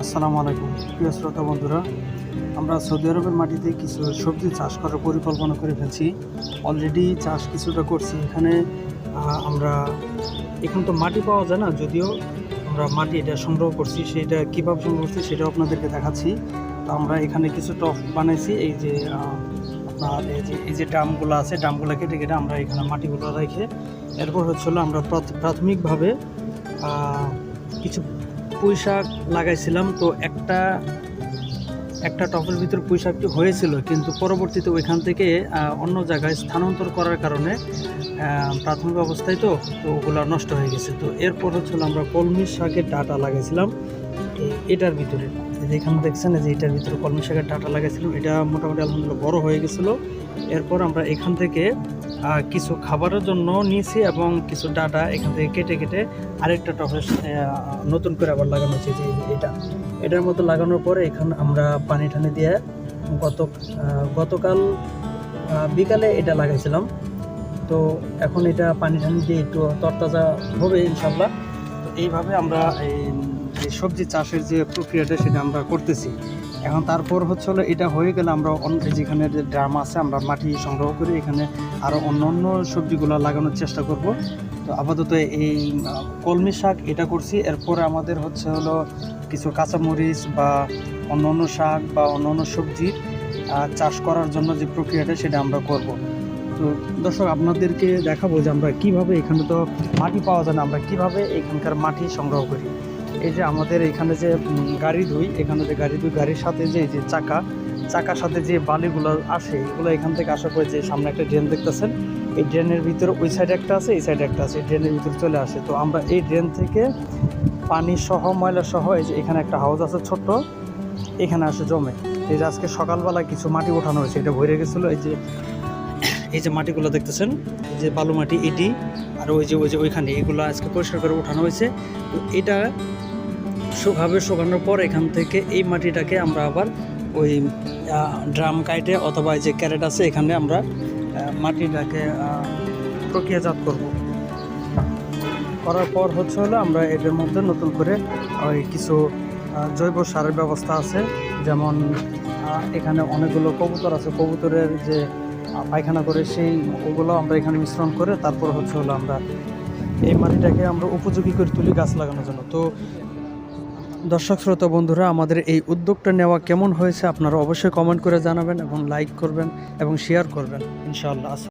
আসসালামু আলাইকুম প্রিয় শ্রোতা বন্ধুরা, আমরা সৌদি আরবের মাটিতে কিছু সবজি চাষ করার পরিকল্পনা করে ফেলছি। অলরেডি চাষ কিছুটা করছি। আমরা এখন তো মাটি পাওয়া যায় না, যদিও আমরা মাটি এটা সংগ্রহ করছি, সেটা কীভাবে সংগ্রহ করছি সেটাও আপনাদেরকে দেখাচ্ছি। তো আমরা এখানে কিছু টব বানাইছি। আপনার এই যে ড্রামগুলো আছে, ড্রামগুলো কেটে কেটে আমরা এখানে মাটিগুলো রেখে এরপর আমরা প্রাথমিকভাবে কিছু পুঁই শাক লাগাইছিলাম। তো একটা টবের ভিতর পুঁই শাকটি হয়েছিল, কিন্তু পরবর্তীতে ওইখান থেকে অন্য জায়গায় স্থানান্তর করার কারণে প্রাথমিক অবস্থায় তো ওগুলো নষ্ট হয়ে গেছে। তো এরপর আমরা কলমি শাকের ডাঁটা লাগাইছিলাম এটার ভিতরে। এখানে দেখছেন যে এটার ভিতরে কলমি শাকের ডাঁটা লাগাইছিলাম, এটা মোটামুটি আলহামদুলিল্লাহ বড় হয়ে গেছিলো। এরপর আমরা এখান থেকে কিছু খাবারের জন্য নিয়েছি এবং কিছু ডাঁটা এখান থেকে কেটে কেটে আরেকটা টবে নতুন করে আবার লাগানো হয়েছে। যে এটার মতো লাগানোর পরে এখানে আমরা পানি টানি দিয়ে গতকাল বিকালে এটা লাগাইছিলাম। তো এখন এটা পানি টানি দিয়ে একটু তরতাজা হবে ইনশাল্লাহ। তো এইভাবে আমরা এই সবজি চাষের যে প্রক্রিয়াটা সেটা আমরা করতেছি। এখন তারপর এটা হয়ে গেলে আমরা যেখানে যে ড্রাম আছে আমরা মাটি সংগ্রহ করে এখানে আরও অন্য সবজিগুলো লাগানোর চেষ্টা করব। তো আপাতত এই কলমি শাক এটা করছি। এরপরে আমাদের কিছু কাঁচামরিচ বা অন্য শাক বা অন্য সবজির চাষ করার জন্য যে প্রক্রিয়াটা সেটা আমরা করব। তো দর্শক, আপনাদেরকে দেখাবো যে আমরা কীভাবে, এখানে তো মাটি পাওয়া যায় না, আমরা কীভাবে এখানকার মাটি সংগ্রহ করি। এই যে আমাদের এখানে যে গাড়ি ধুই, গাড়ির সাথে যে চাকার সাথে যে বালিগুলো আসে, এগুলো এখান থেকে আসার পরে যে সামনে একটা ড্রেন দেখতেছেন, এই ড্রেনের ভিতরে ওই সাইডে একটা আছে, এই সাইডে একটা আছে, ড্রেনের ভিতরে চলে আসে। তো আমরা এই ড্রেন থেকে পানি সহ ময়লা সহ এই যে এখানে একটা হাউস আছে ছোট্ট, এখানে আসে জমে। এই যে আজকে সকালবেলা কিছু মাটি ওঠানো হয়েছে, এটা ভরে গেছিলো। এই যে মাটিগুলো দেখতেছেন, এই যে বালু মাটি এটি, আর ওই যে ওইখানে এগুলো আজকে পরিষ্কার করে উঠানো হয়েছে। তো এটা শুকানোর পর এখান থেকে এই মাটিটাকে আমরা আবার ওই ড্রাম কাইটে অথবা এই যে ক্যারেট আছে এখানে আমরা মাটিটাকে প্রক্রিয়াজাত করার পর আমরা এটার মধ্যে নতুন করে ওই কিছু জৈব সারের ব্যবস্থা আছে। যেমন এখানে অনেকগুলো কবুতর আছে, কবুতরের যে পায়খানা করে ওগুলো আমরা এখানে মিশ্রণ করে তারপর আমরা এই মাটিটাকে আমরা উপযোগী করে তুলি গাছ লাগানোর জন্য। তো দর্শক শ্রোতা বন্ধুরা, আমাদের এই উদ্যোগটা নেওয়া কেমন হয়েছে আপনারা অবশ্যই কমেন্ট করে জানাবেন এবং লাইক করবেন এবং শেয়ার করবেন ইনশাআল্লাহ।